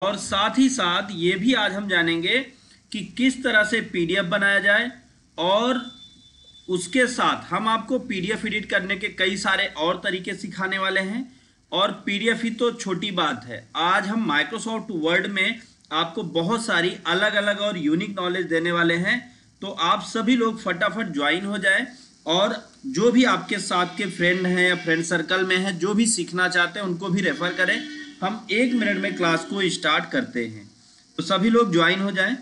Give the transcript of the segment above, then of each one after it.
और साथ ही साथ ये भी आज हम जानेंगे कि किस तरह से पीडीएफ बनाया जाए, और उसके साथ हम आपको पीडीएफ एडिट करने के कई सारे और तरीके सिखाने वाले हैं। और पीडीएफ ही तो छोटी बात है, आज हम माइक्रोसॉफ्ट वर्ड में आपको बहुत सारी अलग अलग और यूनिक नॉलेज देने वाले हैं। तो आप सभी लोग फटाफट ज्वाइन हो जाएं, और जो भी आपके साथ के फ्रेंड हैं या फ्रेंड सर्कल में हैं जो भी सीखना चाहते हैं उनको भी रेफर करें। हम 1 मिनट में क्लास को स्टार्ट करते हैं, तो सभी लोग ज्वाइन हो जाएं।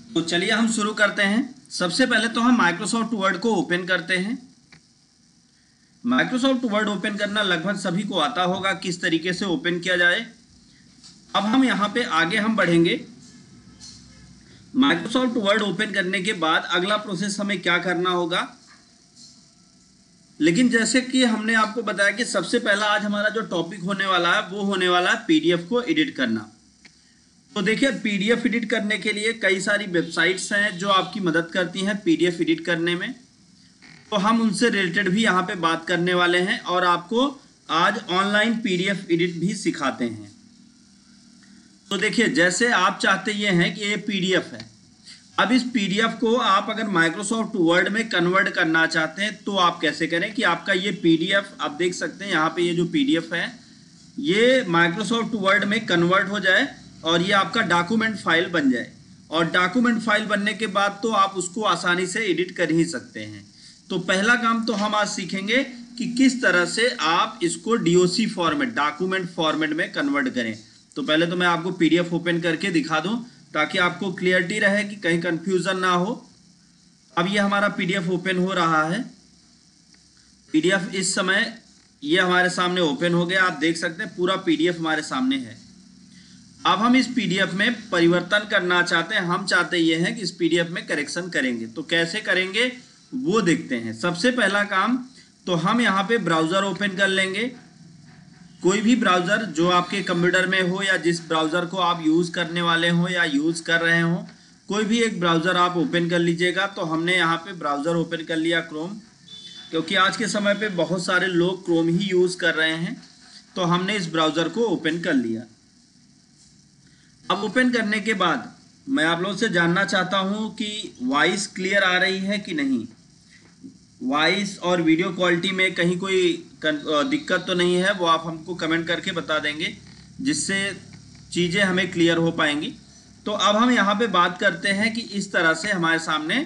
तो चलिए हम शुरू करते हैं। सबसे पहले तो हम माइक्रोसॉफ्ट वर्ड को ओपन करते हैं। माइक्रोसॉफ्ट वर्ड ओपन करना लगभग सभी को आता होगा, किस तरीके से ओपन किया जाए। अब हम यहाँ पे आगे हम बढ़ेंगे। माइक्रोसॉफ्ट वर्ड ओपन करने के बाद अगला प्रोसेस हमें क्या करना होगा, लेकिन जैसे कि हमने आपको बताया कि सबसे पहला आज हमारा जो टॉपिक होने वाला है वो होने वाला है पीडीएफ को एडिट करना। तो देखिए, पीडीएफ एडिट करने के लिए कई सारी वेबसाइट्स हैं जो आपकी मदद करती हैं पीडीएफ एडिट करने में। तो हम उनसे रिलेटेड भी यहाँ पे बात करने वाले हैं, और आपको आज ऑनलाइन पीडीएफ एडिट भी सिखाते हैं। तो देखिए, जैसे आप चाहते ये हैं कि ये पीडीएफ है। अब इस पीडीएफ को आप अगर माइक्रोसॉफ्ट वर्ड में कन्वर्ट करना चाहते हैं तो आप कैसे करें कि आपका ये पीडीएफ आप देख सकते हैं यहाँ पे, ये जो पीडीएफ है ये माइक्रोसॉफ्ट वर्ड में कन्वर्ट हो जाए और ये आपका डॉक्यूमेंट फाइल बन जाए। और डॉक्यूमेंट फाइल बनने के बाद तो आप उसको आसानी से एडिट कर ही सकते हैं। तो पहला काम तो हम आज सीखेंगे कि किस तरह से आप इसको डीओसी फॉर्मेट, डॉक्यूमेंट फॉर्मेट में कन्वर्ट करें। तो पहले तो मैं आपको पीडीएफ ओपन करके दिखा दूं ताकि आपको क्लियरिटी रहे कि कहीं कंफ्यूजन ना हो। अब ये हमारा पीडीएफ ओपन हो रहा है। पीडीएफ इस समय ये हमारे सामने ओपन हो गया, आप देख सकते हैं पूरा पीडीएफ हमारे सामने है। अब हम इस पीडीएफ में परिवर्तन करना चाहते हैं। हम चाहते ये हैं कि इस पीडीएफ में करेक्शन करेंगे, तो कैसे करेंगे वो देखते हैं। सबसे पहला काम तो हम यहाँ पे ब्राउज़र ओपन कर लेंगे। कोई भी ब्राउज़र जो आपके कंप्यूटर में हो या जिस ब्राउज़र को आप यूज़ करने वाले हो या यूज़ कर रहे हो, कोई भी एक ब्राउज़र आप ओपन कर लीजिएगा। तो हमने यहाँ पे ब्राउज़र ओपन कर लिया क्रोम, क्योंकि आज के समय पे बहुत सारे लोग क्रोम ही यूज़ कर रहे हैं। तो हमने इस ब्राउज़र को ओपन कर लिया। अब ओपन करने के बाद मैं आप लोगों से जानना चाहता हूँ कि वॉइस क्लियर आ रही है कि नहीं, वॉइस और वीडियो क्वालिटी में कहीं कोई दिक्कत तो नहीं है, वो आप हमको कमेंट करके बता देंगे, जिससे चीज़ें हमें क्लियर हो पाएंगी। तो अब हम यहाँ पे बात करते हैं कि इस तरह से हमारे सामने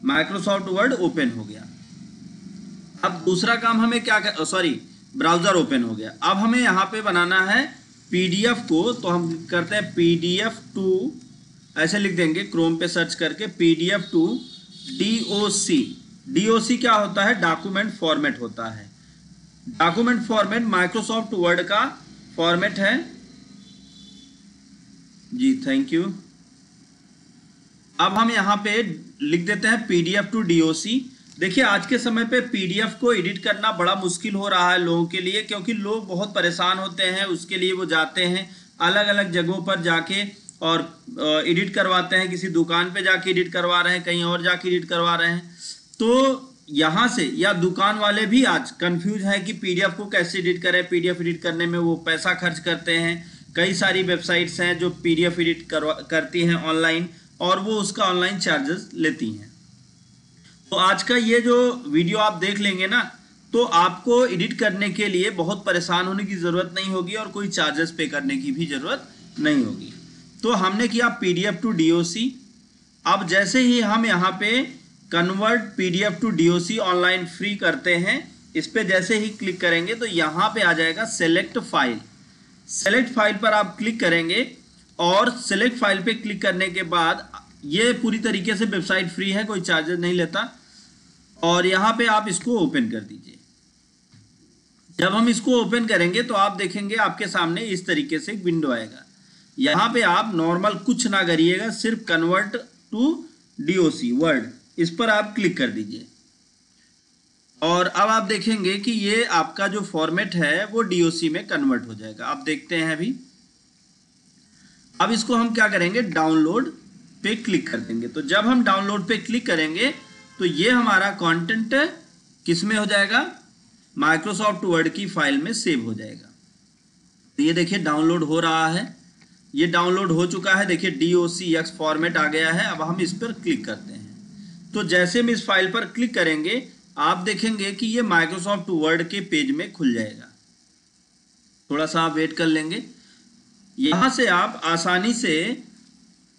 माइक्रोसॉफ्ट वर्ड ओपन हो गया। अब दूसरा काम हमें क्या ब्राउज़र ओपन हो गया। अब हमें यहाँ पे बनाना है पीडीएफ को। तो हम करते हैं पीडीएफ टू, ऐसे लिख देंगे क्रोम पे सर्च करके, पीडीएफ टू डीओसी। डीओसी क्या होता है? डॉक्यूमेंट फॉर्मेट होता है। डॉक्यूमेंट फॉर्मेट माइक्रोसॉफ्ट वर्ड का फॉर्मेट है जी, थैंक यू। अब हम यहाँ पे लिख देते हैं पीडीएफ टू डीओसी। देखिए, आज के समय पे पीडीएफ को एडिट करना बड़ा मुश्किल हो रहा है लोगों के लिए, क्योंकि लोग बहुत परेशान होते हैं। उसके लिए वो जाते हैं अलग अलग जगहों पर जाके और एडिट करवाते हैं। किसी दुकान पे जाके एडिट करवा रहे हैं, कहीं और जाके एडिट करवा रहे हैं। तो यहाँ से या दुकान वाले भी आज कंफ्यूज हैं कि पीडीएफ को कैसे एडिट करें। पीडीएफ एडिट करने में वो पैसा खर्च करते हैं। कई सारी वेबसाइट्स हैं जो पीडीएफ एडिट करती हैं ऑनलाइन, और वो उसका ऑनलाइन चार्जेस लेती हैं। तो आज का ये जो वीडियो आप देख लेंगे ना, तो आपको एडिट करने के लिए बहुत परेशान होने की ज़रूरत नहीं होगी और कोई चार्जेस पे करने की भी ज़रूरत नहीं होगी। तो हमने किया PDF टू DOC। अब जैसे ही हम यहाँ पे convert PDF to DOC online free करते हैं, इस पे जैसे ही क्लिक करेंगे तो यहाँ पे आ जाएगा सेलेक्ट फाइल। सेलेक्ट फाइल पर आप क्लिक करेंगे और सेलेक्ट फाइल पे क्लिक करने के बाद ये पूरी तरीके से वेबसाइट फ्री है, कोई चार्जेस नहीं लेता। और यहाँ पे आप इसको ओपन कर दीजिए। जब हम इसको ओपन करेंगे तो आप देखेंगे आपके सामने इस तरीके से एक विंडो आएगा। यहाँ पे आप नॉर्मल कुछ ना करिएगा, सिर्फ कन्वर्ट टू DOC वर्ड, इस पर आप क्लिक कर दीजिए। और अब आप देखेंगे कि ये आपका जो फॉर्मेट है वो DOC में कन्वर्ट हो जाएगा। आप देखते हैं अभी। अब इसको हम क्या करेंगे, डाउनलोड पे क्लिक कर देंगे। तो जब हम डाउनलोड पे क्लिक करेंगे तो ये हमारा कंटेंट किस में हो जाएगा, माइक्रोसॉफ्ट वर्ड की फाइल में सेव हो जाएगा। तो ये देखिए डाउनलोड हो रहा है, ये डाउनलोड हो चुका है। देखिए DOCX फॉर्मेट आ गया है। अब हम इस पर क्लिक करते हैं। तो जैसे हम इस फाइल पर क्लिक करेंगे आप देखेंगे कि ये माइक्रोसॉफ्ट वर्ड के पेज में खुल जाएगा। थोड़ा सा आप वेट कर लेंगे। यहाँ से आप आसानी से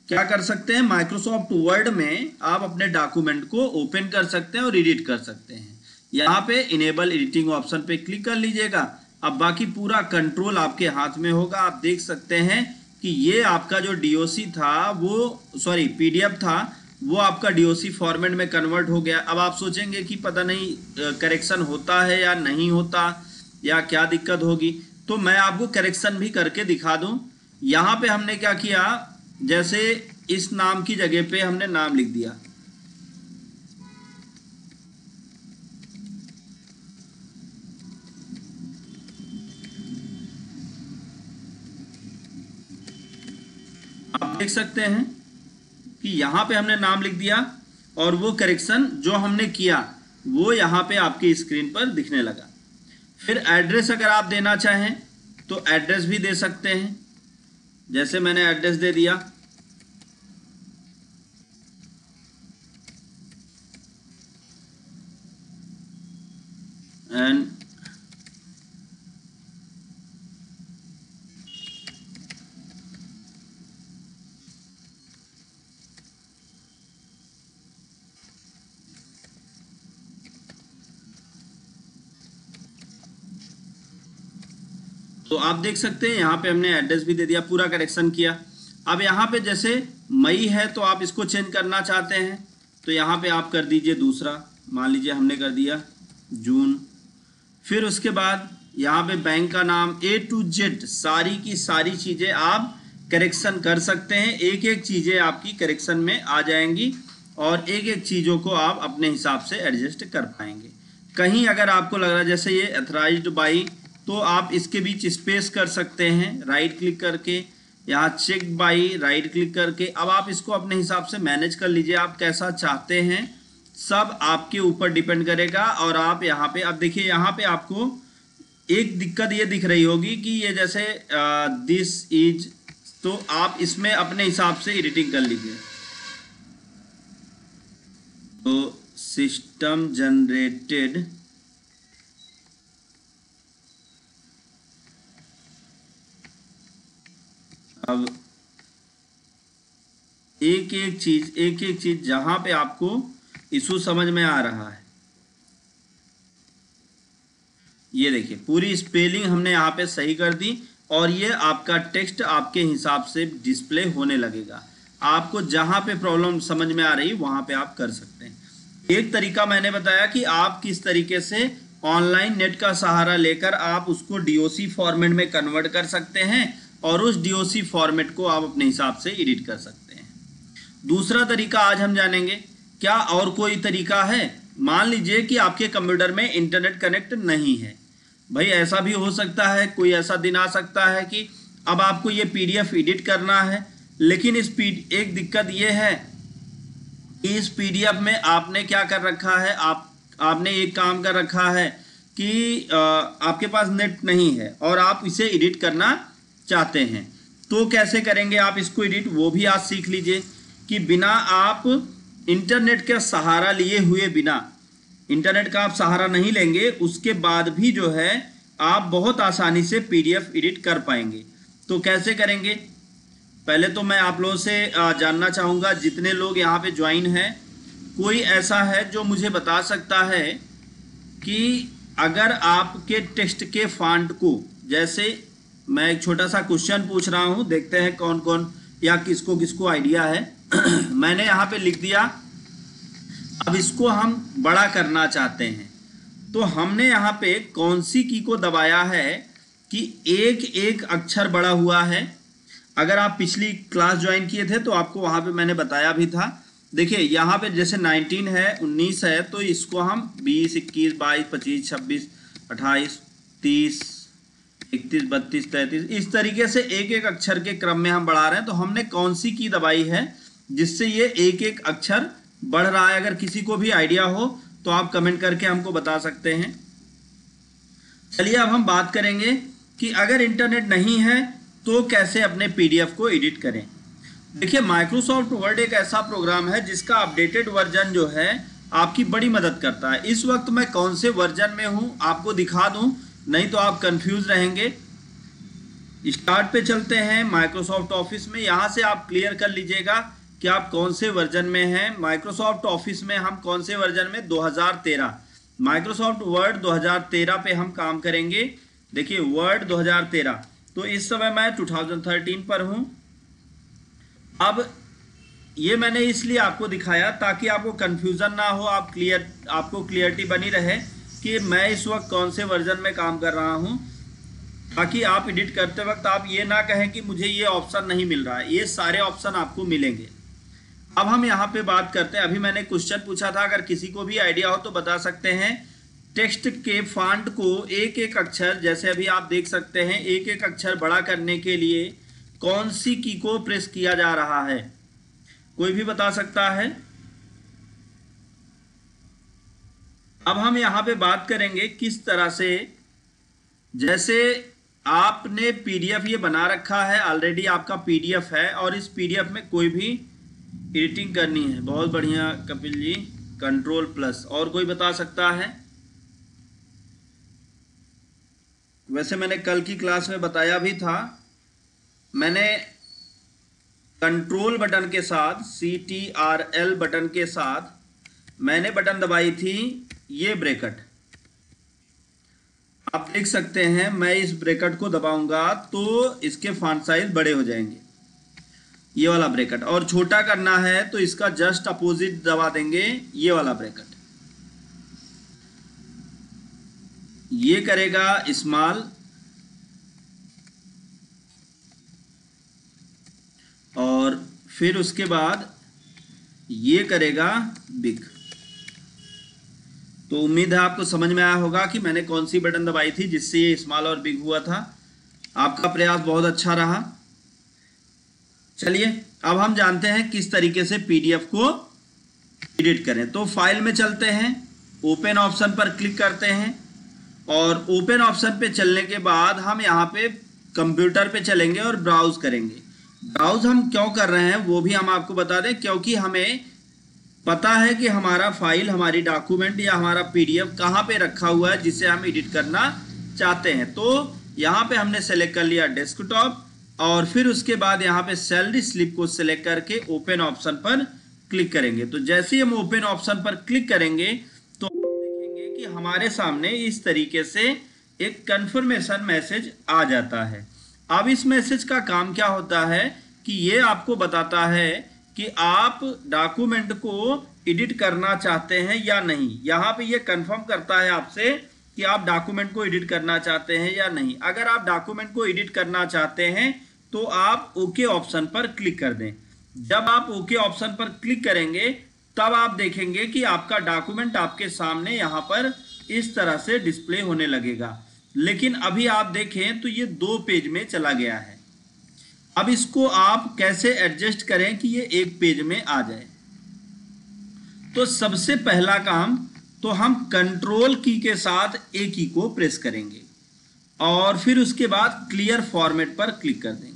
क्या कर सकते हैं, माइक्रोसॉफ्ट वर्ड में आप अपने डॉक्यूमेंट को ओपन कर सकते हैं और एडिट कर सकते हैं। यहाँ पे इनेबल एडिटिंग ऑप्शन पे क्लिक कर लीजिएगा। अब बाकी पूरा कंट्रोल आपके हाथ में होगा। आप देख सकते हैं कि ये आपका जो DOC था वो PDF था वो आपका DOC फॉर्मेट में कन्वर्ट हो गया। अब आप सोचेंगे कि पता नहीं करेक्शन होता है या नहीं होता या क्या दिक्कत होगी, तो मैं आपको करेक्शन भी करके दिखा दूं। यहाँ पे हमने क्या किया, जैसे इस नाम की जगह पे हमने नाम लिख दिया, आप देख सकते हैं कि यहाँ पे हमने नाम लिख दिया और वो करेक्शन जो हमने किया वो यहाँ पे आपकी स्क्रीन पर दिखने लगा। फिर एड्रेस अगर आप देना चाहें तो एड्रेस भी दे सकते हैं। जैसे मैंने एड्रेस दे दिया, एंड तो आप देख सकते हैं यहाँ पे हमने एड्रेस भी दे दिया, पूरा करेक्शन किया। अब यहाँ पे जैसे मई है तो आप इसको चेंज करना चाहते हैं तो यहाँ पे आप कर दीजिए दूसरा, मान लीजिए हमने कर दिया जून। फिर उसके बाद यहाँ पे बैंक का नाम A to Z सारी की सारी चीज़ें आप करेक्शन कर सकते हैं। एक एक चीज़ें आपकी करेक्शन में आ जाएंगी और एक एक चीज़ों को आप अपने हिसाब से एडजस्ट कर पाएंगे। कहीं अगर आपको लग रहा है जैसे ये अथराइज्ड बाई, तो आप इसके बीच स्पेस कर सकते हैं राइट क्लिक करके, यहाँ चेक बाई राइट क्लिक करके। अब आप इसको अपने हिसाब से मैनेज कर लीजिए, आप कैसा चाहते हैं, सब आपके ऊपर डिपेंड करेगा। और आप यहाँ पे अब देखिए, यहाँ पे आपको एक दिक्कत ये दिख रही होगी कि ये जैसे दिस इज, तो आप इसमें अपने हिसाब से एडिटिंग कर लीजिए। तो सिस्टम जनरेटेड, अब एक एक चीज जहां पे आपको इशू समझ में आ रहा है, ये देखिए पूरी स्पेलिंग हमने यहाँ पे सही कर दी और ये आपका टेक्स्ट आपके हिसाब से डिस्प्ले होने लगेगा। आपको जहां पे प्रॉब्लम समझ में आ रही वहां पे आप कर सकते हैं। एक तरीका मैंने बताया कि आप किस तरीके से ऑनलाइन नेट का सहारा लेकर आप उसको DOC फॉर्मेट में कन्वर्ट कर सकते हैं और उस DOC फॉर्मेट को आप अपने हिसाब से एडिट कर सकते हैं। दूसरा तरीका आज हम जानेंगे। क्या और कोई तरीका है? मान लीजिए कि आपके कंप्यूटर में इंटरनेट कनेक्ट नहीं है। भाई ऐसा भी हो सकता है, कोई ऐसा दिन आ सकता है कि अब आपको ये PDF एडिट करना है, लेकिन एक दिक्कत ये है कि इस PDF में आपने क्या कर रखा है, आपने एक काम कर रखा है कि आपके पास नेट नहीं है और आप इसे एडिट करना चाहते हैं। तो कैसे करेंगे आप इसको एडिट, वो भी आज सीख लीजिए। कि बिना आप इंटरनेट का सहारा लिए हुए, बिना इंटरनेट का आप सहारा नहीं लेंगे, उसके बाद भी जो है आप बहुत आसानी से पीडीएफ एडिट कर पाएंगे। तो कैसे करेंगे? पहले तो मैं आप लोगों से जानना चाहूँगा, जितने लोग यहाँ पे ज्वाइन हैं, कोई ऐसा है जो मुझे बता सकता है कि अगर आपके टेक्स्ट के फॉन्ट को, जैसे मैं एक छोटा सा क्वेश्चन पूछ रहा हूँ, देखते हैं कौन कौन या किसको किसको आइडिया है। मैंने यहाँ पे लिख दिया, अब इसको हम बड़ा करना चाहते हैं, तो हमने यहाँ पे कौन सी की को दबाया है कि एक एक अक्षर बड़ा हुआ है। अगर आप पिछली क्लास ज्वाइन किए थे तो आपको वहाँ पे मैंने बताया भी था। देखिए यहाँ पे जैसे 19 है, 19 है, तो इसको हम 20, 21, 22, 25, 26, 28, 30, 31, 32, 33 इस तरीके से एक एक अक्षर के क्रम में हम बढ़ा रहे हैं। तो हमने कौन सी की दबाई है जिससे ये एक एक अक्षर बढ़ रहा है? अगर किसी को भी आइडिया हो तो आप कमेंट करके हमको बता सकते हैं। चलिए अब हम बात करेंगे कि अगर इंटरनेट नहीं है तो कैसे अपने पीडीएफ को एडिट करें। देखिए माइक्रोसॉफ्ट वर्ड एक ऐसा प्रोग्राम है जिसका अपडेटेड वर्जन जो है आपकी बड़ी मदद करता है। इस वक्त मैं कौन से वर्जन में हूं आपको दिखा दूं, नहीं तो आप कंफ्यूज रहेंगे। स्टार्ट पे चलते हैं माइक्रोसॉफ्ट ऑफिस में। यहां से आप क्लियर कर लीजिएगा कि आप कौन से वर्जन में हैं। माइक्रोसॉफ्ट ऑफिस में हम कौन से वर्जन में? 2013। माइक्रोसॉफ्ट वर्ड 2013 पे हम काम करेंगे। देखिए वर्ड 2013, तो इस समय मैं 2013 पर हूं। अब ये मैंने इसलिए आपको दिखाया ताकि आपको कंफ्यूजन ना हो, आपको क्लियरिटी बनी रहे कि मैं इस वक्त कौन से वर्जन में काम कर रहा हूं, ताकि आप एडिट करते वक्त आप ये ना कहें कि मुझे ये ऑप्शन नहीं मिल रहा है। ये सारे ऑप्शन आपको मिलेंगे। अब हम यहाँ पे बात करते हैं, अभी मैंने क्वेश्चन पूछा था, अगर किसी को भी आइडिया हो तो बता सकते हैं। टेक्स्ट के फॉन्ट को एक एक अक्षर, जैसे अभी आप देख सकते हैं, एक एक अक्षर बड़ा करने के लिए कौन सी की को प्रेस किया जा रहा है? कोई भी बता सकता है? अब हम यहाँ पे बात करेंगे किस तरह से, जैसे आपने पीडीएफ ये बना रखा है, ऑलरेडी आपका पीडीएफ है और इस पीडीएफ में कोई भी एडिटिंग करनी है। बहुत बढ़िया कपिल जी, कंट्रोल+। और कोई बता सकता है? वैसे मैंने कल की क्लास में बताया भी था, मैंने कंट्रोल बटन के साथ, CTRL बटन के साथ मैंने बटन दबाई थी ये ब्रैकेट। आप देख सकते हैं मैं इस ब्रैकेट को दबाऊंगा तो इसके फॉन्ट साइज बड़े हो जाएंगे, ये वाला ब्रैकेट। और छोटा करना है तो इसका जस्ट अपोजिट दबा देंगे, ये वाला ब्रैकेट। ये करेगा स्मॉल और फिर उसके बाद ये करेगा बिग। तो उम्मीद है आपको समझ में आया होगा कि मैंने कौन सी बटन दबाई थी जिससे ये स्मॉल और बिग हुआ था। आपका प्रयास बहुत अच्छा रहा। चलिए अब हम जानते हैं किस तरीके से पीडीएफ को एडिट करें। तो फाइल में चलते हैं, ओपन ऑप्शन पर क्लिक करते हैं और ओपन ऑप्शन पे चलने के बाद हम यहाँ पे कंप्यूटर पे चलेंगे और ब्राउज करेंगे। ब्राउज हम क्यों कर रहे हैं वो भी हम आपको बता दें, क्योंकि हमें पता है कि हमारा फाइल, हमारी डॉक्यूमेंट या हमारा पीडीएफ कहाँ पे रखा हुआ है जिसे हम एडिट करना चाहते हैं। तो यहाँ पे हमने सेलेक्ट कर लिया डेस्कटॉप और फिर उसके बाद यहाँ पे सैलरी स्लिप को सिलेक्ट करके ओपन ऑप्शन पर क्लिक करेंगे। तो जैसे ही हम ओपन ऑप्शन पर क्लिक करेंगे तो देखेंगे कि हमारे सामने इस तरीके से एक कंफर्मेशन मैसेज आ जाता है। अब इस मैसेज का काम क्या होता है कि ये आपको बताता है कि आप डॉक्यूमेंट को एडिट करना चाहते हैं या नहीं। यहाँ पे ये कंफर्म करता है आपसे कि आप डॉक्यूमेंट को एडिट करना चाहते हैं या नहीं। अगर आप डॉक्यूमेंट को एडिट करना चाहते हैं तो आप ओके ऑप्शन पर क्लिक कर दें। जब आप ओके ऑप्शन पर क्लिक करेंगे तब आप देखेंगे कि आपका डॉक्यूमेंट आपके सामने यहाँ पर इस तरह से डिस्प्ले होने लगेगा। लेकिन अभी आप देखें तो ये 2 पेज में चला गया है। अब इसको आप कैसे एडजस्ट करें कि ये 1 पेज में आ जाए? तो सबसे पहला काम तो हम कंट्रोल की के साथ A की को प्रेस करेंगे और फिर उसके बाद क्लियर फॉर्मेट पर क्लिक कर देंगे।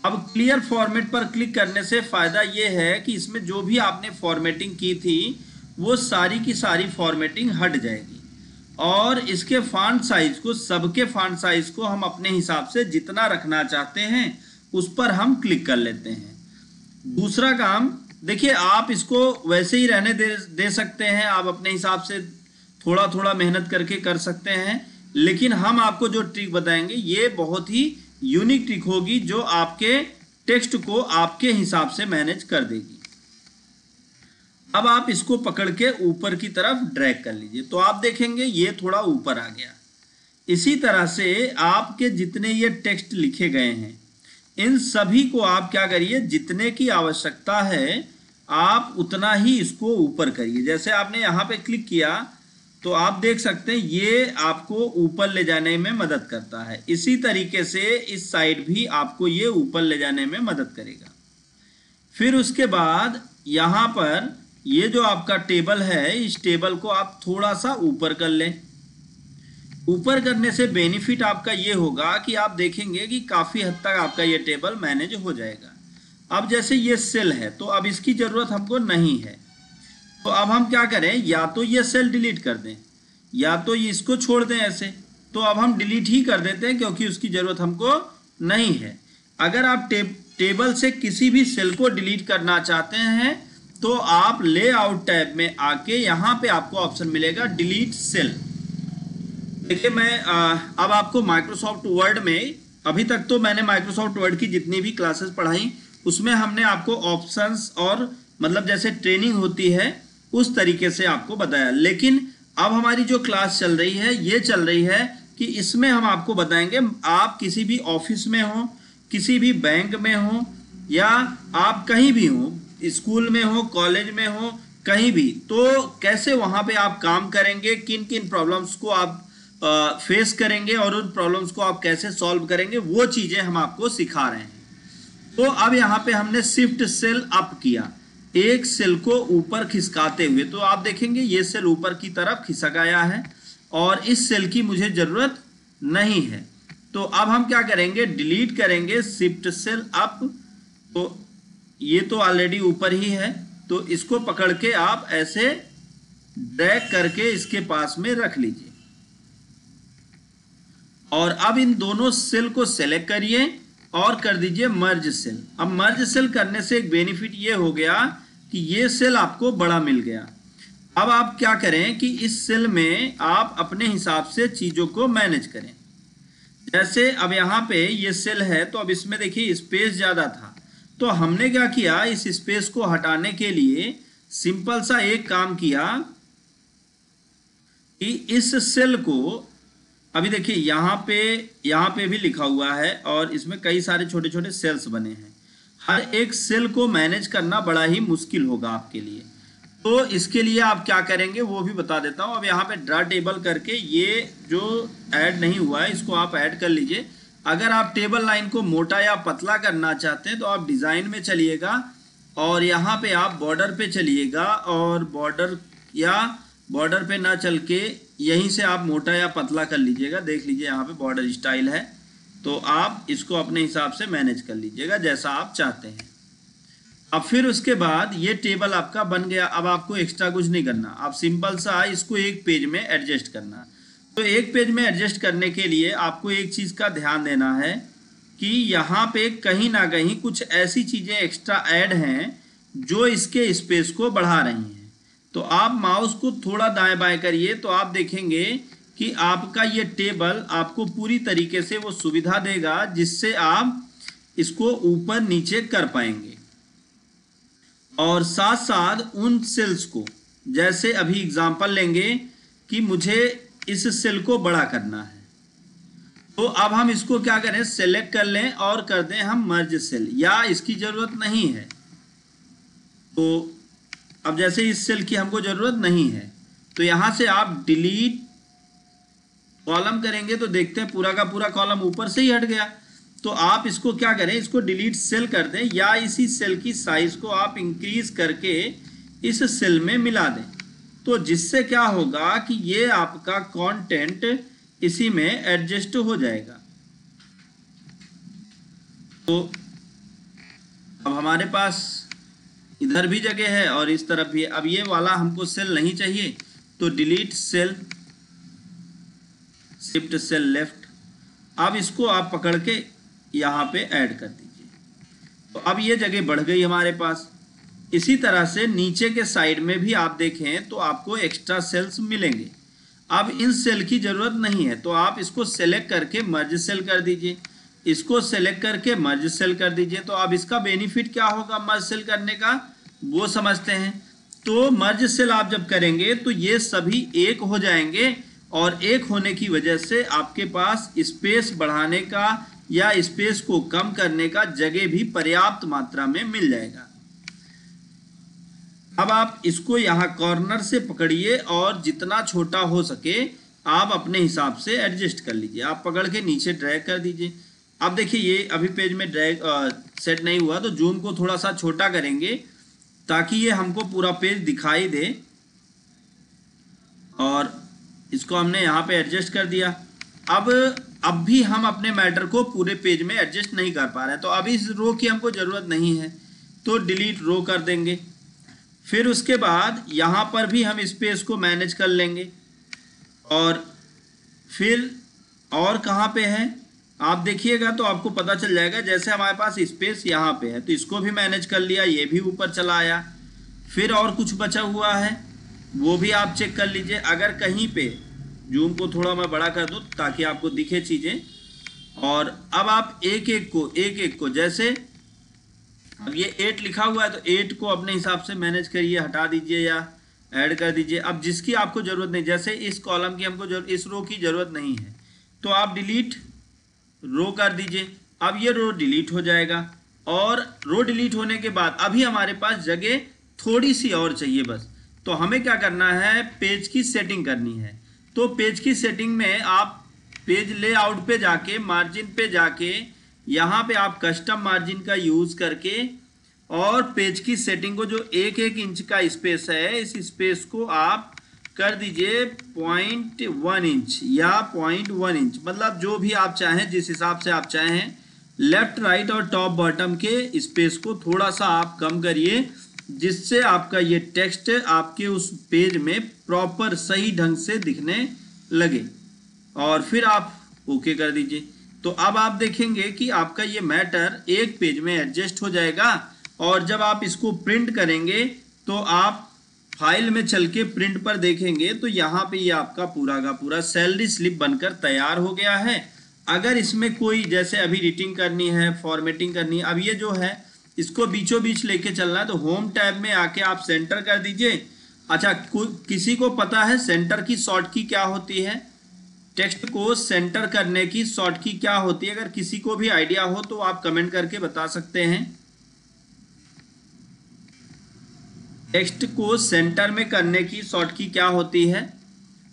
अब क्लियर फॉर्मेट पर क्लिक करने से फ़ायदा ये है कि इसमें जो भी आपने फॉर्मेटिंग की थी वो सारी की सारी फॉर्मेटिंग हट जाएगी, और इसके फॉन्ट साइज को, सबके फॉन्ट साइज को हम अपने हिसाब से जितना रखना चाहते हैं उस पर हम क्लिक कर लेते हैं। दूसरा काम देखिए, आप इसको वैसे ही रहने दे सकते हैं, आप अपने हिसाब से थोड़ा थोड़ा मेहनत करके कर सकते हैं, लेकिन हम आपको जो ट्रिक बताएंगे ये बहुत ही यूनिक ट्रिक होगी जो आपके टेक्स्ट को आपके हिसाब से मैनेज कर देगी। अब आप इसको पकड़ के ऊपर की तरफ ड्रैग कर लीजिए, तो आप देखेंगे ये थोड़ा ऊपर आ गया। इसी तरह से आपके जितने ये टेक्स्ट लिखे गए हैं इन सभी को आप क्या करिए, जितने की आवश्यकता है आप उतना ही इसको ऊपर करिए। जैसे आपने यहाँ पे क्लिक किया तो आप देख सकते हैं ये आपको ऊपर ले जाने में मदद करता है। इसी तरीके से इस साइड भी आपको ये ऊपर ले जाने में मदद करेगा। फिर उसके बाद यहाँ पर ये जो आपका टेबल है, इस टेबल को आप थोड़ा सा ऊपर कर लें। ऊपर करने से बेनिफिट आपका ये होगा कि आप देखेंगे कि काफ़ी हद तक आपका ये टेबल मैनेज हो जाएगा। अब जैसे ये सेल है तो अब इसकी ज़रूरत हमको नहीं है, तो अब हम क्या करें, या तो ये सेल डिलीट कर दें या तो इसको छोड़ दें ऐसे। तो अब हम डिलीट ही कर देते हैं क्योंकि उसकी ज़रूरत हमको नहीं है। अगर आप टेबल से किसी भी सेल को डिलीट करना चाहते हैं तो आप लेआउट टैब में आके यहाँ पे आपको ऑप्शन मिलेगा डिलीट सेल। देखिए मैं अब आपको माइक्रोसॉफ्ट वर्ड में, अभी तक तो मैंने माइक्रोसॉफ्ट वर्ड की जितनी भी क्लासेस पढ़ाई उसमें हमने आपको ऑप्शंस और मतलब जैसे ट्रेनिंग होती है उस तरीके से आपको बताया, लेकिन अब हमारी जो क्लास चल रही है ये चल रही है कि इसमें हम आपको बताएंगे आप किसी भी ऑफिस में हो, किसी भी बैंक में हो, या आप कहीं भी हो, स्कूल में हो, कॉलेज में हो, कहीं भी, तो कैसे वहाँ पे आप काम करेंगे, किन किन प्रॉब्लम्स को आप फेस करेंगे और उन प्रॉब्लम्स को आप कैसे सॉल्व करेंगे, वो चीज़ें हम आपको सिखा रहे हैं। तो अब यहाँ पे हमने शिफ्ट सेल अप किया, एक सेल को ऊपर खिसकाते हुए, तो आप देखेंगे ये सेल ऊपर की तरफ खिसक आया है और इस सेल की मुझे ज़रूरत नहीं है। तो अब हम क्या करेंगे, डिलीट करेंगे शिफ्ट सेल अप। तो ये तो ऑलरेडी ऊपर ही है, तो इसको पकड़ के आप ऐसे ड्रैग करके इसके पास में रख लीजिए और अब इन दोनों सेल को सेलेक्ट करिए और कर दीजिए मर्ज सेल। अब मर्ज सेल करने से एक बेनिफिट ये हो गया कि ये सेल आपको बड़ा मिल गया। अब आप क्या करें कि इस सेल में आप अपने हिसाब से चीज़ों को मैनेज करें। जैसे अब यहाँ पे ये सेल है तो अब इसमें देखिए स्पेस ज़्यादा था, तो हमने क्या किया, इस स्पेस को हटाने के लिए सिंपल सा एक काम किया कि इस सेल को, अभी देखिए यहाँ पे भी लिखा हुआ है और इसमें कई सारे छोटे छोटे सेल्स बने हैं। हर एक सेल को मैनेज करना बड़ा ही मुश्किल होगा आपके लिए, तो इसके लिए आप क्या करेंगे वो भी बता देता हूँ। अब यहाँ पे ड्रा टेबल करके ये जो ऐड नहीं हुआ है इसको आप ऐड कर लीजिए। अगर आप टेबल लाइन को मोटा या पतला करना चाहते हैं तो आप डिज़ाइन में चलिएगा और यहाँ पे आप बॉर्डर पे चलिएगा और बॉर्डर पे ना चल के यहीं से आप मोटा या पतला कर लीजिएगा। देख लीजिए यहाँ पे बॉर्डर स्टाइल है, तो आप इसको अपने हिसाब से मैनेज कर लीजिएगा जैसा आप चाहते हैं। अब फिर उसके बाद ये टेबल आपका बन गया। अब आपको एक्स्ट्रा कुछ नहीं करना, आप सिंपल सा इसको एक पेज में एडजस्ट करना। तो एक पेज में एडजस्ट करने के लिए आपको एक चीज़ का ध्यान देना है कि यहाँ पे कहीं ना कहीं कुछ ऐसी चीज़ें एक्स्ट्रा ऐड हैं जो इसके स्पेस को बढ़ा रही हैं। तो आप माउस को थोड़ा दाएं बाएं करिए तो आप देखेंगे कि आपका ये टेबल आपको पूरी तरीके से वो सुविधा देगा जिससे आप इसको ऊपर नीचे कर पाएंगे। और साथ साथ उन सेल्स को, जैसे अभी एग्जांपल लेंगे कि मुझे इस सेल को बड़ा करना है, तो अब हम इसको क्या करें, सेलेक्ट कर लें और कर दें हम मर्ज सेल, या इसकी ज़रूरत नहीं है। तो अब जैसे इस सेल की हमको ज़रूरत नहीं है तो यहाँ से आप डिलीट कॉलम करेंगे तो देखते हैं पूरा का पूरा कॉलम ऊपर से ही हट गया। तो आप इसको क्या करें, इसको डिलीट सेल कर दें या इसी सेल की साइज को आप इंक्रीज करके इस सेल में मिला दें, तो जिससे क्या होगा कि ये आपका कंटेंट इसी में एडजस्ट हो जाएगा। तो अब हमारे पास इधर भी जगह है और इस तरफ भी है। अब ये वाला हमको सेल नहीं चाहिए, तो delete cell, shift cell left. अब इसको आप पकड़ के यहाँ पे ऐड कर दीजिए। तो अब ये जगह बढ़ गई हमारे पास। इसी तरह से नीचे के साइड में भी आप देखें तो आपको एक्स्ट्रा सेल्स मिलेंगे। अब इन सेल की ज़रूरत नहीं है, तो आप इसको सेलेक्ट करके मर्ज सेल कर दीजिए, इसको सेलेक्ट करके मर्ज सेल कर दीजिए। तो अब इसका बेनिफिट क्या होगा मर्ज सेल करने का, वो समझते हैं। तो मर्ज सेल आप जब करेंगे तो ये सभी एक हो जाएंगे, और एक होने की वजह से आपके पास स्पेस बढ़ाने का या स्पेस को कम करने का जगह भी पर्याप्त मात्रा में मिल जाएगा। अब आप इसको यहाँ कॉर्नर से पकड़िए और जितना छोटा हो सके आप अपने हिसाब से एडजस्ट कर लीजिए। आप पकड़ के नीचे ड्रैग कर दीजिए। अब देखिए ये अभी पेज में ड्रैग सेट नहीं हुआ, तो जूम को थोड़ा सा छोटा करेंगे ताकि ये हमको पूरा पेज दिखाई दे। और इसको हमने यहाँ पे एडजस्ट कर दिया। अब भी हम अपने मैटर को पूरे पेज में एडजस्ट नहीं कर पा रहे हैं, तो अब इस रो की हमको ज़रूरत नहीं है, तो डिलीट रो कर देंगे। फिर उसके बाद यहाँ पर भी हम स्पेस को मैनेज कर लेंगे। और फिर और कहाँ पे है आप देखिएगा तो आपको पता चल जाएगा। जैसे हमारे पास स्पेस यहाँ पे है तो इसको भी मैनेज कर लिया, ये भी ऊपर चला आया। फिर और कुछ बचा हुआ है वो भी आप चेक कर लीजिए। अगर कहीं पे जूम को थोड़ा मैं बड़ा कर दूँ ताकि आपको दिखे चीज़ें। और अब आप एक एक को जैसे अब ये 8 लिखा हुआ है तो 8 को अपने हिसाब से मैनेज करिए, हटा दीजिए या ऐड कर दीजिए। अब जिसकी आपको ज़रूरत नहीं, जैसे इस कॉलम की हमको इस रो की ज़रूरत नहीं है, तो आप डिलीट रो कर दीजिए। अब ये रो डिलीट हो जाएगा। और रो डिलीट होने के बाद अभी हमारे पास जगह थोड़ी सी और चाहिए बस। तो हमें क्या करना है, पेज की सेटिंग करनी है। तो पेज की सेटिंग में आप पेज लेआउट पे जाके मार्जिन पे जाके यहाँ पे आप कस्टम मार्जिन का यूज़ करके और पेज की सेटिंग को जो 1 इंच का स्पेस है, इस स्पेस को आप कर दीजिए 0.1 इंच या 0.1 इंच, मतलब जो भी आप चाहें, जिस हिसाब से आप चाहें। लेफ्ट राइट और टॉप बॉटम के स्पेस को थोड़ा सा आप कम करिए, जिससे आपका ये टेक्स्ट आपके उस पेज में प्रॉपर सही ढंग से दिखने लगे। और फिर आप ओके कर दीजिए। तो अब आप देखेंगे कि आपका ये मैटर एक पेज में एडजस्ट हो जाएगा। और जब आप इसको प्रिंट करेंगे तो आप फाइल में चल के प्रिंट पर देखेंगे तो यहाँ पे ये आपका पूरा का पूरा सैलरी स्लिप बनकर तैयार हो गया है। अगर इसमें कोई जैसे अभी एडिटिंग करनी है, फॉर्मेटिंग करनी है, अब ये जो है इसको बीचों बीच लेके चलना है, तो होम टैब में आके आप सेंटर कर दीजिए। अच्छा, किसी को पता है सेंटर की शॉर्ट की क्या होती है, टेक्स्ट को सेंटर करने की शॉर्ट की क्या होती है? अगर किसी को भी आइडिया हो तो आप कमेंट करके बता सकते हैं। टेक्स्ट को सेंटर में करने की शॉर्ट की क्या होती है?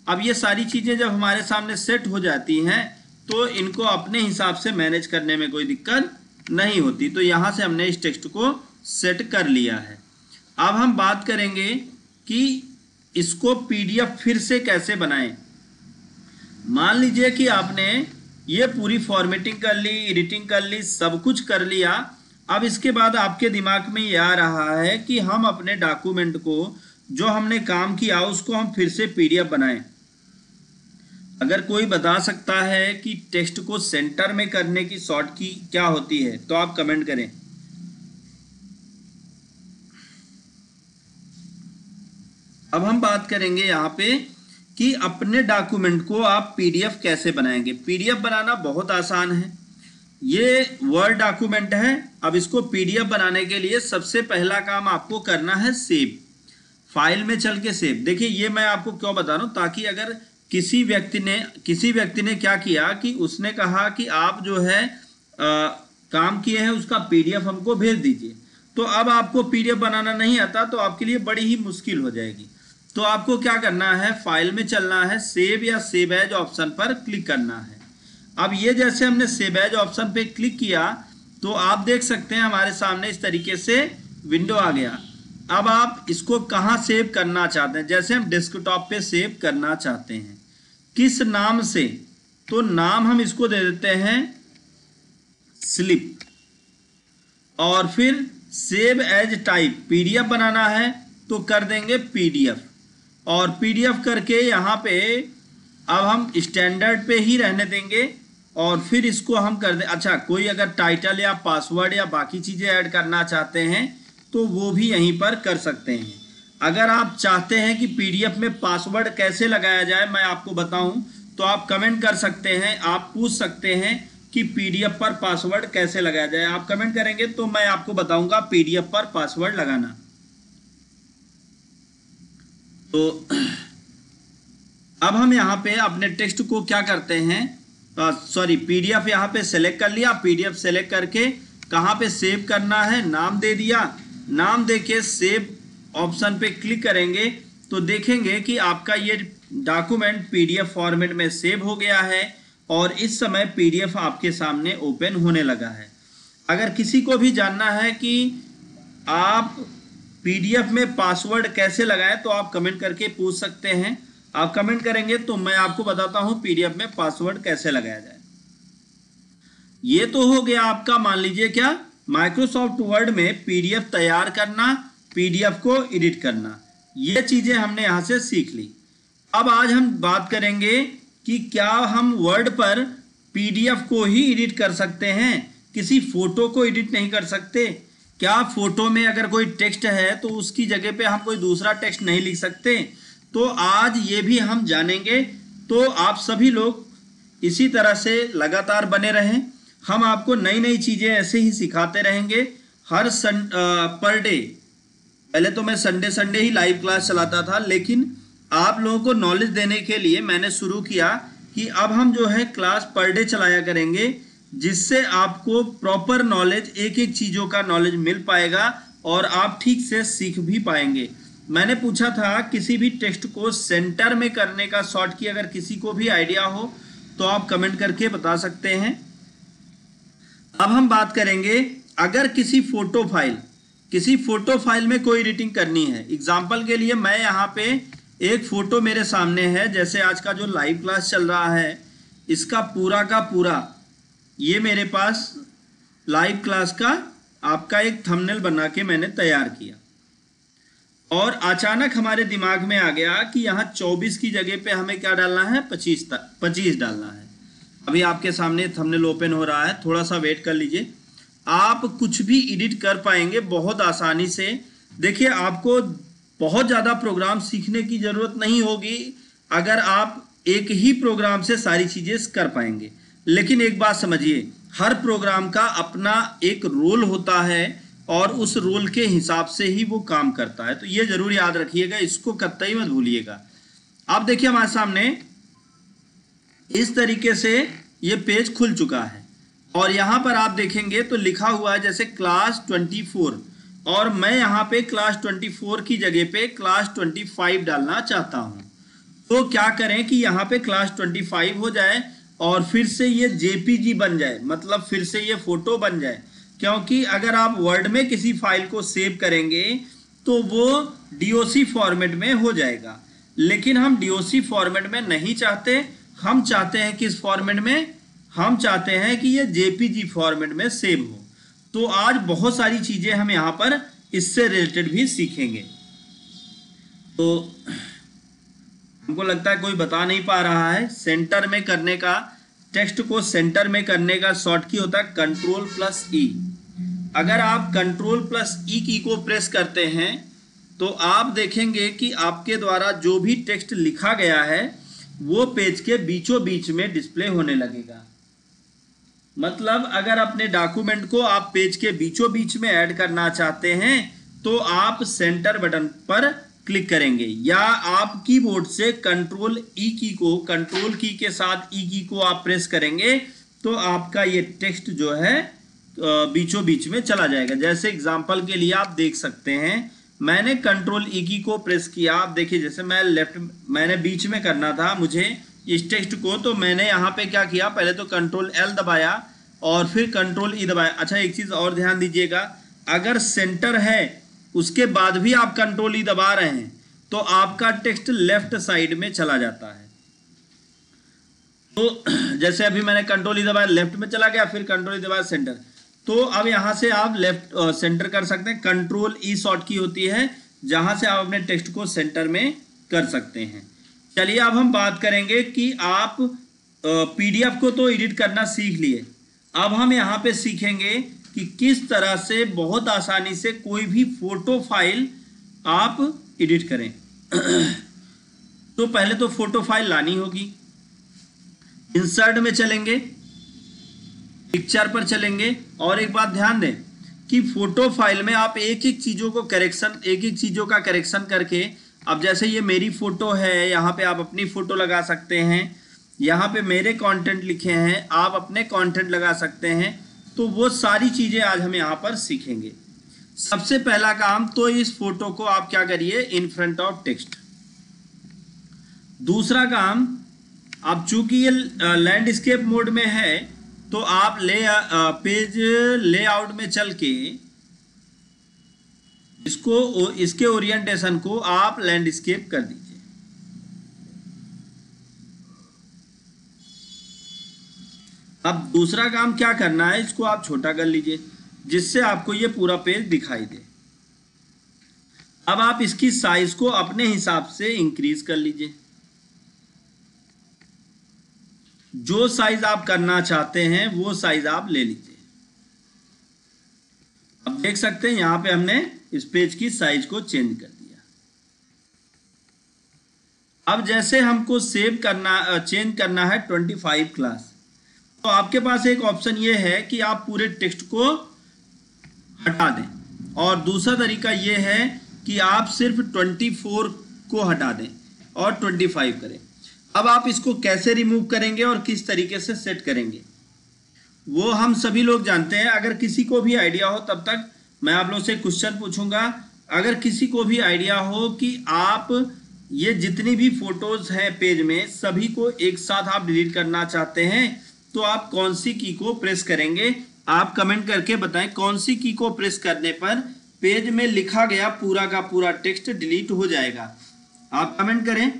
अब ये सारी चीज़ें जब हमारे सामने सेट हो जाती हैं तो इनको अपने हिसाब से मैनेज करने में कोई दिक्कत नहीं होती। तो यहाँ से हमने इस टेक्स्ट को सेट कर लिया है। अब हम बात करेंगे कि इसको पीडीएफ फिर से कैसे बनाएं। मान लीजिए कि आपने ये पूरी फॉर्मेटिंग कर ली, एडिटिंग कर ली, सब कुछ कर लिया। अब इसके बाद आपके दिमाग में ये आ रहा है कि हम अपने डॉक्यूमेंट को जो हमने काम किया उसको हम फिर से पीडीएफ बनाएं। अगर कोई बता सकता है कि टेक्स्ट को सेंटर में करने की शॉर्ट की क्या होती है तो आप कमेंट करें। अब हम बात करेंगे यहाँ पे कि अपने डॉक्यूमेंट को आप पीडीएफ कैसे बनाएंगे। पीडीएफ बनाना बहुत आसान है। ये वर्ड डॉक्यूमेंट है। अब इसको पीडीएफ बनाने के लिए सबसे पहला काम आपको करना है सेव, फाइल में चल के सेव। देखिए ये मैं आपको क्यों बता रहा हूँ, ताकि अगर किसी व्यक्ति ने क्या किया कि उसने कहा कि आप जो है काम किए हैं उसका पीडीएफ हमको भेज दीजिए, तो अब आपको पीडीएफ बनाना नहीं आता तो आपके लिए बड़ी ही मुश्किल हो जाएगी। तो आपको क्या करना है, फाइल में चलना है, सेव या सेव एज ऑप्शन पर क्लिक करना है। अब ये जैसे हमने सेव एज ऑप्शन पे क्लिक किया तो आप देख सकते हैं हमारे सामने इस तरीके से विंडो आ गया। अब आप इसको कहाँ सेव करना चाहते हैं, जैसे हम डेस्कटॉप पे सेव करना चाहते हैं, किस नाम से, तो नाम हम इसको दे देते हैं स्लिप, और फिर सेव एज टाइप पीडीएफ बनाना है तो कर देंगे पीडीएफ, और पीडीएफ करके यहाँ पे अब हम स्टैंडर्ड पे ही रहने देंगे और फिर इसको हम कर दें। अच्छा, कोई अगर टाइटल या पासवर्ड या बाकी चीज़ें ऐड करना चाहते हैं तो वो भी यहीं पर कर सकते हैं। अगर आप चाहते हैं कि पीडीएफ में पासवर्ड कैसे लगाया जाए मैं आपको बताऊं तो आप कमेंट कर सकते हैं, आप पूछ सकते हैं कि पीडीएफ पर पासवर्ड कैसे लगाया जाए। आप कमेंट करेंगे तो मैं आपको बताऊंगा पीडीएफ पर पासवर्ड लगाना। तो अब हम यहाँ पे अपने टेक्स्ट को क्या करते हैं, पीडीएफ यहाँ पे सेलेक्ट कर लिया। पीडीएफ सेलेक्ट करके कहाँ पे सेव करना है, नाम दे दिया। नाम दे के सेव ऑप्शन पे क्लिक करेंगे तो देखेंगे कि आपका ये डॉक्यूमेंट पीडीएफ फॉर्मेट में सेव हो गया है और इस समय पीडीएफ आपके सामने ओपन होने लगा है। अगर किसी को भी जानना है कि आप पीडीएफ में पासवर्ड कैसे लगाएं तो आप कमेंट करके पूछ सकते हैं। आप कमेंट करेंगे तो मैं आपको बताता हूं पीडीएफ में पासवर्ड कैसे लगाया जाए। ये तो हो गया आपका, मान लीजिए क्या, माइक्रोसॉफ्ट वर्ड में पीडीएफ तैयार करना, पीडीएफ को एडिट करना, ये चीजें हमने यहां से सीख ली। अब आज हम बात करेंगे कि क्या हम वर्ड पर पीडीएफ को ही एडिट कर सकते हैं, किसी फोटो को एडिट नहीं कर सकते। क्या फोटो में अगर कोई टेक्स्ट है तो उसकी जगह पे हम कोई दूसरा टेक्स्ट नहीं लिख सकते। तो आज ये भी हम जानेंगे। तो आप सभी लोग इसी तरह से लगातार बने रहें। हम आपको नई नई चीज़ें ऐसे ही सिखाते रहेंगे हर पर डे। पहले तो मैं संडे ही लाइव क्लास चलाता था, लेकिन आप लोगों को नॉलेज देने के लिए मैंने शुरू किया कि अब हम जो है क्लास पर डे चलाया करेंगे, जिससे आपको प्रॉपर नॉलेज, एक एक चीज़ों का नॉलेज मिल पाएगा और आप ठीक से सीख भी पाएंगे। मैंने पूछा था किसी भी टेक्स्ट को सेंटर में करने का शॉर्ट की, अगर किसी को भी आइडिया हो तो आप कमेंट करके बता सकते हैं। अब हम बात करेंगे अगर किसी फोटो फाइल में कोई एडिटिंग करनी है। एग्जाम्पल के लिए मैं यहाँ पे एक फोटो मेरे सामने है, जैसे आज का जो लाइव क्लास चल रहा है इसका पूरा का पूरा ये मेरे पास लाइव क्लास का आपका एक थंबनेल बना के मैंने तैयार किया और अचानक हमारे दिमाग में आ गया कि यहाँ 24 की जगह पे हमें क्या डालना है, 25 डालना है। अभी आपके सामने थंबनेल ओपन हो रहा है, थोड़ा सा वेट कर लीजिए। आप कुछ भी एडिट कर पाएंगे बहुत आसानी से। देखिए, आपको बहुत ज़्यादा प्रोग्राम सीखने की ज़रूरत नहीं होगी अगर आप एक ही प्रोग्राम से सारी चीज़ें कर पाएंगे। लेकिन एक बात समझिए, हर प्रोग्राम का अपना एक रोल होता है और उस रोल के हिसाब से ही वो काम करता है। तो ये जरूर याद रखिएगा, इसको कतई मत भूलिएगा। आप देखिए हमारे सामने इस तरीके से ये पेज खुल चुका है और यहाँ पर आप देखेंगे तो लिखा हुआ है जैसे क्लास 24, और मैं यहाँ पे क्लास 24 की जगह पे क्लास 25 डालना चाहता हूँ। तो क्या करें कि यहाँ पे क्लास 25 हो जाए और फिर से ये जेपीजी बन जाए, मतलब फिर से ये फोटो बन जाए। क्योंकि अगर आप वर्ड में किसी फाइल को सेव करेंगे तो वो डीओसी फॉर्मेट में हो जाएगा, लेकिन हम डीओसी फॉर्मेट में नहीं चाहते। हम चाहते हैं किस फॉर्मेट में, हम चाहते हैं कि ये जेपीजी फॉर्मेट में सेव हो। तो आज बहुत सारी चीजें हम यहाँ पर इससे रिलेटेड भी सीखेंगे। तो हमको लगता है कोई बता नहीं पा रहा है। सेंटर में करने का, टेक्स्ट को सेंटर में करने का शॉर्ट की होता है Ctrl+E। अगर आप Ctrl+E की को प्रेस करते हैं तो आप देखेंगे कि आपके द्वारा जो भी टेक्स्ट लिखा गया है वो पेज के बीचों बीच में डिस्प्ले होने लगेगा। मतलब अगर अपने डॉक्यूमेंट को आप पेज के बीचों बीच में ऐड करना चाहते हैं तो आप सेंटर बटन पर क्लिक करेंगे, या आप कीबोर्ड से कंट्रोल की के साथ ई की को आप प्रेस करेंगे तो आपका ये टेक्स्ट जो है बीचों बीच में चला जाएगा। जैसे एग्जांपल के लिए आप देख सकते हैं, मैंने कंट्रोल ई की को प्रेस किया। आप देखिए जैसे मैंने बीच में करना था मुझे इस टेक्स्ट को, तो मैंने यहाँ पे क्या किया, पहले तो Ctrl+L दबाया और फिर Ctrl+E दबाया। अच्छा, एक चीज़ और ध्यान दीजिएगा, अगर सेंटर है उसके बाद भी आप Ctrl+E दबा रहे हैं तो आपका टेक्स्ट लेफ्ट साइड में चला जाता है। तो जैसे अभी मैंने Ctrl+E दबाया, लेफ्ट में चला गया, फिर Ctrl+E दबाया सेंटर। तो अब यहाँ से आप लेफ्ट सेंटर कर सकते हैं। कंट्रोल ई शॉर्ट की होती है जहाँ से आप अपने टेक्स्ट को सेंटर में कर सकते हैं। चलिए अब हम बात करेंगे कि आप पीडीएफ को तो एडिट करना सीख लिए, अब हम यहाँ पे सीखेंगे कि किस तरह से बहुत आसानी से कोई भी फोटो फाइल आप एडिट करें। तो पहले तो फोटो फाइल लानी होगी। इंसर्ट में चलेंगे, पिक्चर पर चलेंगे, और एक बात ध्यान दें कि फोटो फाइल में आप एक एक चीज़ों को करेक्शन, एक एक चीज़ों का करेक्शन करके, अब जैसे ये मेरी फ़ोटो है, यहाँ पे आप अपनी फ़ोटो लगा सकते हैं, यहाँ पे मेरे कंटेंट लिखे हैं, आप अपने कंटेंट लगा सकते हैं। तो वो सारी चीज़ें आज हम यहाँ पर सीखेंगे। सबसे पहला काम तो इस फोटो को आप क्या करिए, इन फ्रंट ऑफ टेक्स्ट। दूसरा काम, अब चूंकि ये लैंडस्केप मोड में है तो आप पेज लेआउट में चल के इसके ओरिएंटेशन को आप लैंडस्केप कर दीजिए। अब दूसरा काम क्या करना है, इसको आप छोटा कर लीजिए जिससे आपको ये पूरा पेज दिखाई दे। अब आप इसकी साइज को अपने हिसाब से इंक्रीज कर लीजिए, जो साइज आप करना चाहते हैं वो साइज आप ले लीजिए। अब देख सकते हैं यहां पे हमने इस पेज की साइज को चेंज कर दिया। अब जैसे हमको सेव करना, चेंज करना है 25 क्लास, तो आपके पास एक ऑप्शन ये है कि आप पूरे टेक्स्ट को हटा दें, और दूसरा तरीका ये है कि आप सिर्फ 24 को हटा दें और 25 करें। अब आप इसको कैसे रिमूव करेंगे और किस तरीके से सेट करेंगे वो हम सभी लोग जानते हैं। अगर किसी को भी आइडिया हो, तब तक मैं आप लोगों से क्वेश्चन पूछूंगा। अगर किसी को भी आइडिया हो कि आप ये जितनी भी फोटोज हैं पेज में, सभी को एक साथ आप डिलीट करना चाहते हैं, तो आप कौन सी की को प्रेस करेंगे, आप कमेंट करके बताएं कौन सी की को प्रेस करने पर पेज में लिखा गया पूरा का पूरा टेक्स्ट डिलीट हो जाएगा। आप कमेंट करें।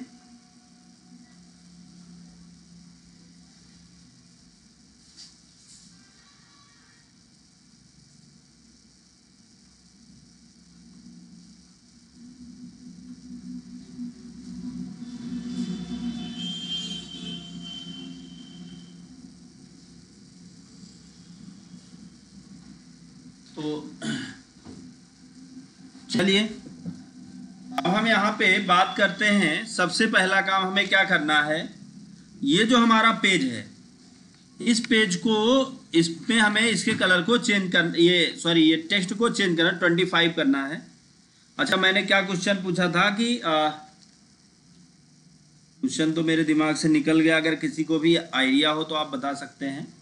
तो चलिए अब हम यहाँ पे बात करते हैं। सबसे पहला काम हमें क्या करना है, ये जो हमारा पेज है, इस पेज को, इसमें हमें इसके कलर को चेंज कर, ये टेक्स्ट को चेंज करना, 25 करना है। अच्छा, मैंने क्या क्वेश्चन पूछा था कि क्वेश्चन तो मेरे दिमाग से निकल गया, अगर किसी को भी आइडिया हो तो आप बता सकते हैं।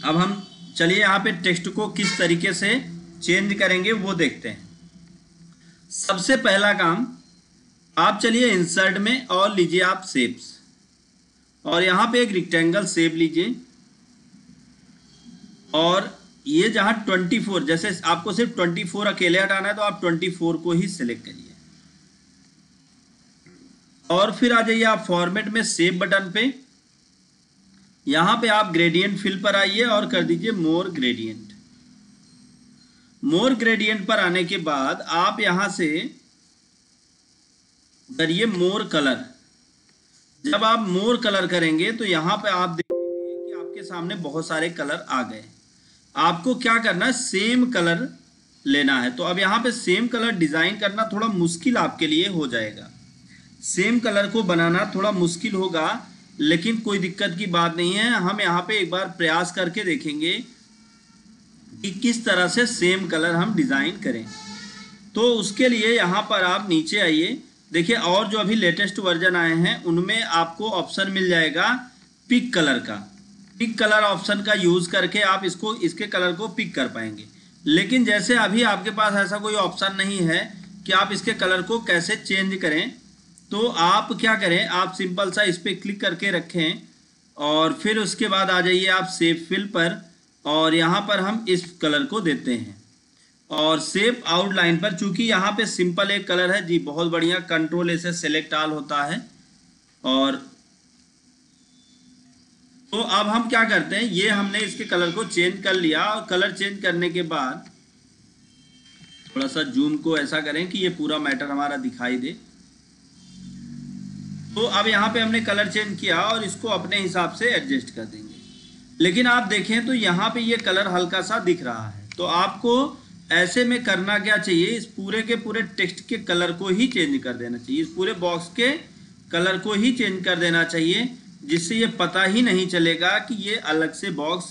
अब हम चलिए यहाँ पे टेक्स्ट को किस तरीके से चेंज करेंगे वो देखते हैं। सबसे पहला काम, आप चलिए इंसर्ट में और लीजिए आप शेप्स, और यहाँ पे एक रेक्टेंगल शेप लीजिए, और ये जहाँ 24, जैसे आपको सिर्फ 24 अकेले हटाना है तो आप 24 को ही सिलेक्ट करिए, और फिर आ जाइए आप फॉर्मेट में शेप बटन पे। यहां पे आप ग्रेडियंट फिल पर आइए और कर दीजिए मोर ग्रेडियंट। मोर ग्रेडियंट पर आने के बाद आप यहां से करिए मोर कलर। जब आप मोर कलर करेंगे तो यहां पे आप देखेंगे कि आपके सामने बहुत सारे कलर आ गए। आपको क्या करना है, सेम कलर लेना है। तो अब यहां पे सेम कलर डिजाइन करना थोड़ा मुश्किल आपके लिए हो जाएगा। सेम कलर को बनाना थोड़ा मुश्किल होगा, लेकिन कोई दिक्कत की बात नहीं है। हम यहाँ पे एक बार प्रयास करके देखेंगे कि किस तरह से सेम कलर हम डिज़ाइन करें। तो उसके लिए यहाँ पर आप नीचे आइए, देखिए, और जो अभी लेटेस्ट वर्जन आए हैं उनमें आपको ऑप्शन मिल जाएगा पिक कलर का। पिक कलर ऑप्शन का यूज़ करके आप इसके कलर को पिक कर पाएंगे। लेकिन जैसे अभी आपके पास ऐसा कोई ऑप्शन नहीं है कि आप इसके कलर को कैसे चेंज करें, तो आप क्या करें, आप सिंपल सा इस पर क्लिक करके रखें, और फिर उसके बाद आ जाइए आप शेप फिल पर, और यहाँ पर हम इस कलर को देते हैं, और शेप आउटलाइन पर, चूंकि यहाँ पे सिंपल एक कलर है जी, बहुत बढ़िया, कंट्रोल से सेलेक्ट ऑल होता है, और तो अब हम क्या करते हैं, ये हमने इसके कलर को चेंज कर लिया और कलर चेंज करने के बाद थोड़ा सा जूम को ऐसा करें कि ये पूरा मैटर हमारा दिखाई दे। तो अब यहाँ पे हमने कलर चेंज किया और इसको अपने हिसाब से एडजस्ट कर देंगे। लेकिन आप देखें तो यहाँ पे ये कलर हल्का सा दिख रहा है, तो आपको ऐसे में करना क्या चाहिए, इस पूरे के पूरे टेक्स्ट के कलर को ही चेंज कर देना चाहिए, इस पूरे बॉक्स के कलर को ही चेंज कर देना चाहिए, जिससे ये पता ही नहीं चलेगा कि ये अलग से बॉक्स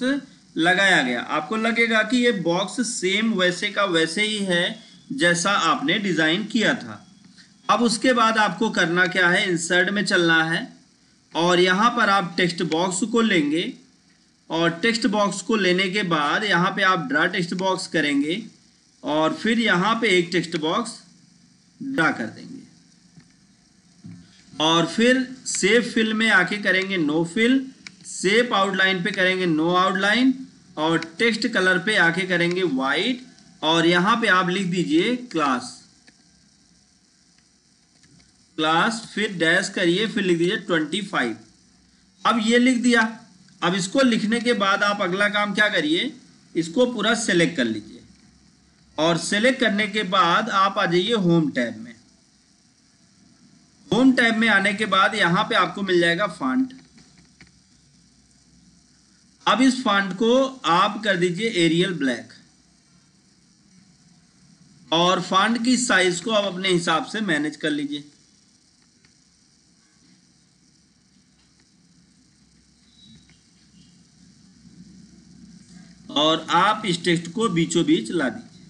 लगाया गया। आपको लगेगा कि ये बॉक्स सेम वैसे का वैसे ही है जैसा आपने डिज़ाइन किया था। अब उसके बाद आपको करना क्या है, इंसर्ट में चलना है और यहाँ पर आप टेक्स्ट बॉक्स को लेंगे और टेक्स्ट बॉक्स को लेने के बाद यहाँ पे आप ड्रा टेक्स्ट बॉक्स करेंगे और फिर यहाँ पे एक टेक्स्ट बॉक्स ड्रा कर देंगे और फिर सेव फिल में आके करेंगे नो फिल, सेव आउटलाइन पे करेंगे नो आउटलाइन और टेक्स्ट कलर पे आके करेंगे वाइट और यहाँ पे आप लिख दीजिए क्लास, फिर डैश करिए, फिर लिख दीजिए 25। अब ये लिख दिया। अब इसको लिखने के बाद आप अगला काम क्या करिए, इसको पूरा सेलेक्ट कर लीजिए और सेलेक्ट करने के बाद आप आ जाइए होम टैब में। होम टैब में आने के बाद यहाँ पे आपको मिल जाएगा फॉन्ट। अब इस फॉन्ट को आप कर दीजिए एरियल ब्लैक और फॉन्ट की साइज को आप अपने हिसाब से मैनेज कर लीजिए। और आप इस टेक्स्ट को बीचों बीच ला दीजिए।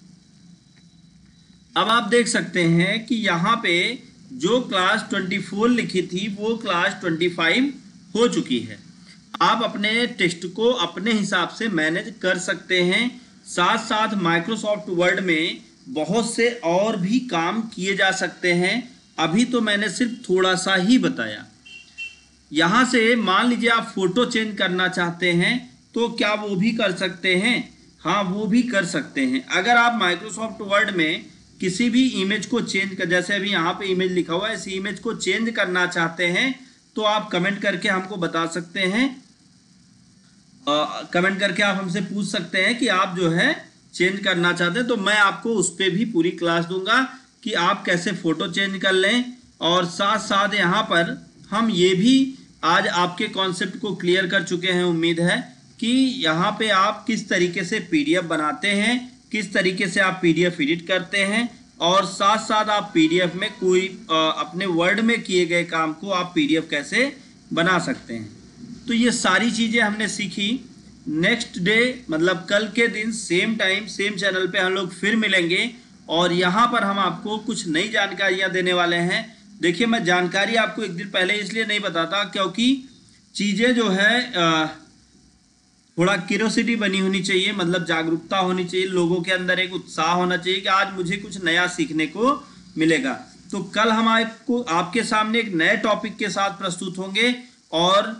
अब आप देख सकते हैं कि यहाँ पे जो क्लास 24 लिखी थी वो क्लास 25 हो चुकी है। आप अपने टेक्स्ट को अपने हिसाब से मैनेज कर सकते हैं। साथ साथ माइक्रोसॉफ्ट वर्ड में बहुत से और भी काम किए जा सकते हैं, अभी तो मैंने सिर्फ थोड़ा सा ही बताया। यहाँ से मान लीजिए आप फोटो चेंज करना चाहते हैं तो क्या वो भी कर सकते हैं? हाँ, वो भी कर सकते हैं। अगर आप माइक्रोसॉफ्ट वर्ड में किसी भी इमेज को चेंज कर, जैसे अभी यहाँ पे इमेज लिखा हुआ है, इस इमेज को चेंज करना चाहते हैं तो आप कमेंट करके हमको बता सकते हैं। कमेंट करके आप हमसे पूछ सकते हैं कि आप जो है चेंज करना चाहते हैं, तो मैं आपको उस पर भी पूरी क्लास दूंगा कि आप कैसे फ़ोटो चेंज कर लें। और साथ साथ यहाँ पर हम ये भी आज आपके कॉन्सेप्ट को क्लियर कर चुके हैं, उम्मीद है कि यहाँ पे आप किस तरीके से पीडीएफ बनाते हैं, किस तरीके से आप पीडीएफ एडिट करते हैं और साथ साथ आप पीडीएफ में कोई अपने वर्ड में किए गए काम को आप पीडीएफ कैसे बना सकते हैं। तो ये सारी चीज़ें हमने सीखी। नेक्स्ट डे मतलब कल के दिन सेम टाइम सेम चैनल पे हम लोग फिर मिलेंगे और यहाँ पर हम आपको कुछ नई जानकारियाँ देने वाले हैं। देखिए, मैं जानकारी आपको एक दिन पहले इसलिए नहीं बताता क्योंकि चीज़ें जो है थोड़ा क्यूरियोसिटी बनी होनी चाहिए, मतलब जागरूकता होनी चाहिए, लोगों के अंदर एक उत्साह होना चाहिए कि आज मुझे कुछ नया सीखने को मिलेगा। तो कल हम आपको आपके सामने एक नए टॉपिक के साथ प्रस्तुत होंगे और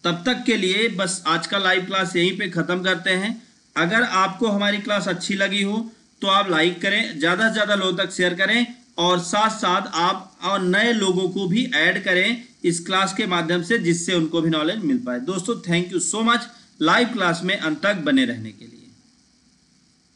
तब तक के लिए बस आज का लाइव क्लास यहीं पे ख़त्म करते हैं। अगर आपको हमारी क्लास अच्छी लगी हो तो आप लाइक करें, ज़्यादा से ज़्यादा लोगों तक शेयर करें और साथ साथ आप और नए लोगों को भी ऐड करें इस क्लास के माध्यम से, जिससे उनको भी नॉलेज मिल पाए। दोस्तों, thank you so much live class में अंत तक बने रहने के लिए।